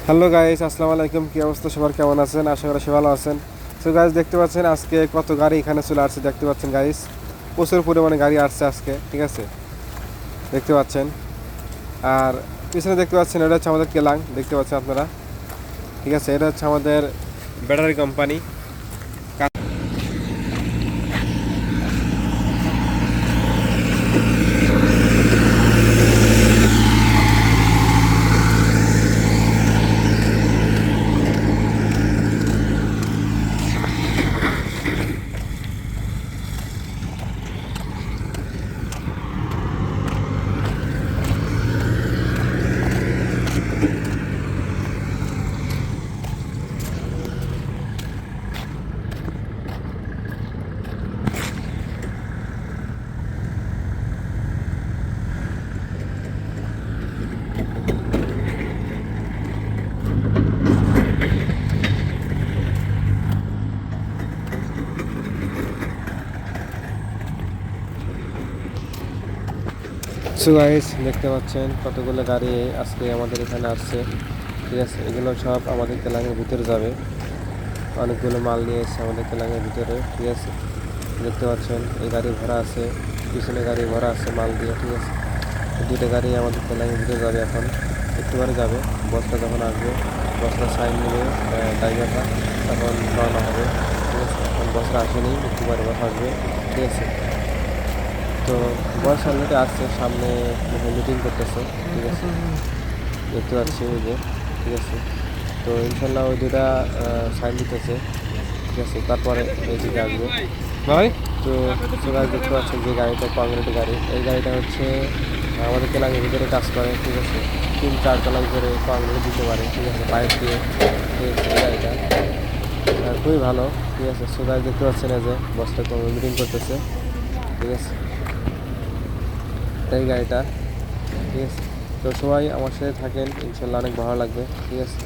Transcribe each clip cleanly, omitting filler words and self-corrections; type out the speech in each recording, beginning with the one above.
Hello guys, আসসালামু আলাইকুম। কি অবস্থা সবার, কেমন আছেন? আশা করি সবাই ভালো আছেন। সো গাইস, দেখতে পাচ্ছেন আজকে কত গাড়ি এখানে চলে আসছে। দেখতে পাচ্ছেন গাইস, প্রচুর পরিমাণে গাড়ি আসছে আজকে, ঠিক আছে, দেখতে পাচ্ছেন। আর পিছনে দেখতে পাচ্ছেন, এটা হচ্ছে আমাদের কেলাং, দেখতে পাচ্ছেন আপনারা, ঠিক আছে। এটা হচ্ছে আমাদের ব্যাটারি কোম্পানি। সো গাইস, দেখতে পাচ্ছেন কতগুলো গাড়ি আজকে আমাদের এখানে আসছে, ঠিক আছে। এগুলো সব আমাদের কেলাঙের ভিতরে যাবে। অনেকগুলো মাল নিয়ে এসছে আমাদের কেলাঙের ভিতরে, ঠিক আছে। দেখতে পাচ্ছেন এই গাড়ি ভরা আছে, পিছনে গাড়ি ভরা আছে মাল দিয়ে, ঠিক আছে। দুটো গাড়ি আমাদের কেলাঙের ভিতরে যাবে, এখন একটু পরে যাবে। বস্তা যখন আসবে, বস্তা সাইন নেবে ড্রাইভাররা, তখন রওনা হবে, ঠিক আছে। এখন বস্তা আসেনি, একটু পরে বস আসবে, ঠিক আছে। তো বস অলরেডি আসছে, সামনে মিটিং করতেছে, ঠিক আছে, দেখতে পাচ্ছি ওই যে, ঠিক আছে। তো ইনশাল্লাহ ওই দুটা সাইন দিতেছে, ঠিক আছে, তারপরে এইদিকে আসবে ভাই। তো গাড়ি দেখতে পাচ্ছেন যে গাড়িটা কংক্রিটের গাড়ি, এই গাড়িটা হচ্ছে আমাদের কেলাঙের ভিতরে কাজ করে, ঠিক আছে। 3-4 তলা করে কংক্রিট দিতে পারে, ঠিক আছে, পাইপ দিয়ে, ঠিক আছে। এই গাড়িটা খুবই ভালো, ঠিক আছে। সো গাড়ি দেখতে পাচ্ছেন এই যে বসটা মিটিং করতেছে, ঠিক আছে, এই গাড়িটা, ঠিক আছে। তো সবাই আমার সাথে থাকেন, ইনশাল্লাহ অনেক ভালো লাগবে, ঠিক আছে।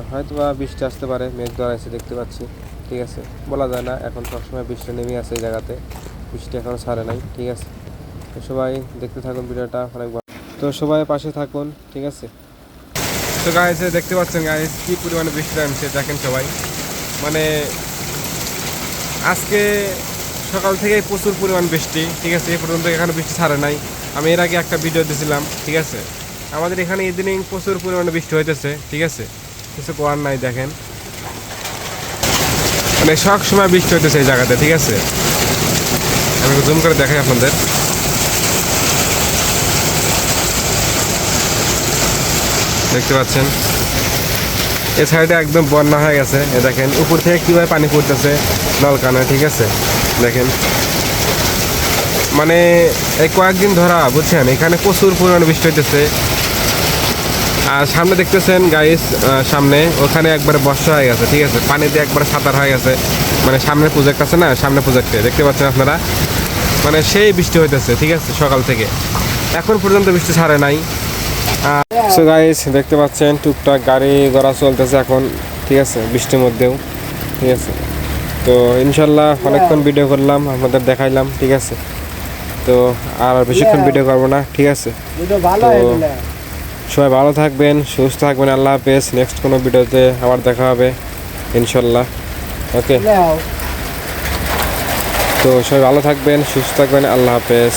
হয়তো বা বৃষ্টি আসতে পারে, মেঘ ধরাইছে দেখতে পাচ্ছি, ঠিক আছে, বলা যায় না। এখন সবসময় বৃষ্টি নেমে আছে এই জায়গাতে, বৃষ্টি এখনও ছাড়ে নাই, ঠিক আছে। তো সবাই দেখতে থাকুন ভিডিওটা, অনেক ভালো। তো সবাই পাশে থাকুন, ঠিক আছে। তো গাইস, দেখতে পাচ্ছেন গাইস কি পরিমাণে বৃষ্টি নামছে, দেখেন সবাই। মানে আজকে সকাল থেকেই প্রচুর পরিমাণ বৃষ্টি, ঠিক আছে। এ পর্যন্ত এখানে বৃষ্টি ছাড়ে নাই। আমি এর আগে একটা ভিডিও দিয়েছিলাম, ঠিক আছে। আমাদের এখানে ইদানিং প্রচুর পরিমাণে বৃষ্টি হইতেছে, ঠিক আছে, কিছু করার নাই। দেখেন মানে সব সময় বৃষ্টি হইতেছে এই জায়গাতে, ঠিক আছে। আমি জুম করে দেখাই আপনাদের, দেখতে পাচ্ছেন এই সাইডে একদম বন্যা হয়ে গেছে। এ দেখেন উপর থেকে কীভাবে পানি পড়তেছে নলকানে, ঠিক আছে, দেখেন। মানে এই কয়েকদিন ধরা, বুঝছেন, এখানে প্রচুর পরিমাণে বৃষ্টি হইতেছে। আর সামনে দেখতেছেন গাইস, সামনে ওখানে একবারে বর্ষা হয়ে গেছে, ঠিক আছে, পানিতে একবারে সাঁতার হয়ে গেছে। মানে সামনের প্রজেক্ট আছে না, সামনে প্রজেক্টে দেখতে পাচ্ছেন আপনারা, মানে সেই বৃষ্টি হইতেছে, ঠিক আছে, সকাল থেকে এখন পর্যন্ত বৃষ্টি ছাড়ে নাই। সো গাইস, দেখতে পাচ্ছেন টুকটাক গাড়ি ঘোড়া চলতেছে এখন, ঠিক আছে, বৃষ্টির মধ্যেও, ঠিক আছে। তো ইনশাল্লাহ অনেকক্ষণ ভিডিও করলাম, আপনাদের দেখাইলাম, ঠিক আছে। তো আর বেশিক্ষণ ভিডিও করবো না, ঠিক আছে। তো সবাই ভালো থাকবেন, সুস্থ থাকবেন, আল্লাহ হাফেজ। নেক্সট কোনো ভিডিওতে আবার দেখা হবে ইনশাল্লাহ, ওকে। তো সবাই ভালো থাকবেন, সুস্থ থাকবেন, আল্লাহ হাফেজ।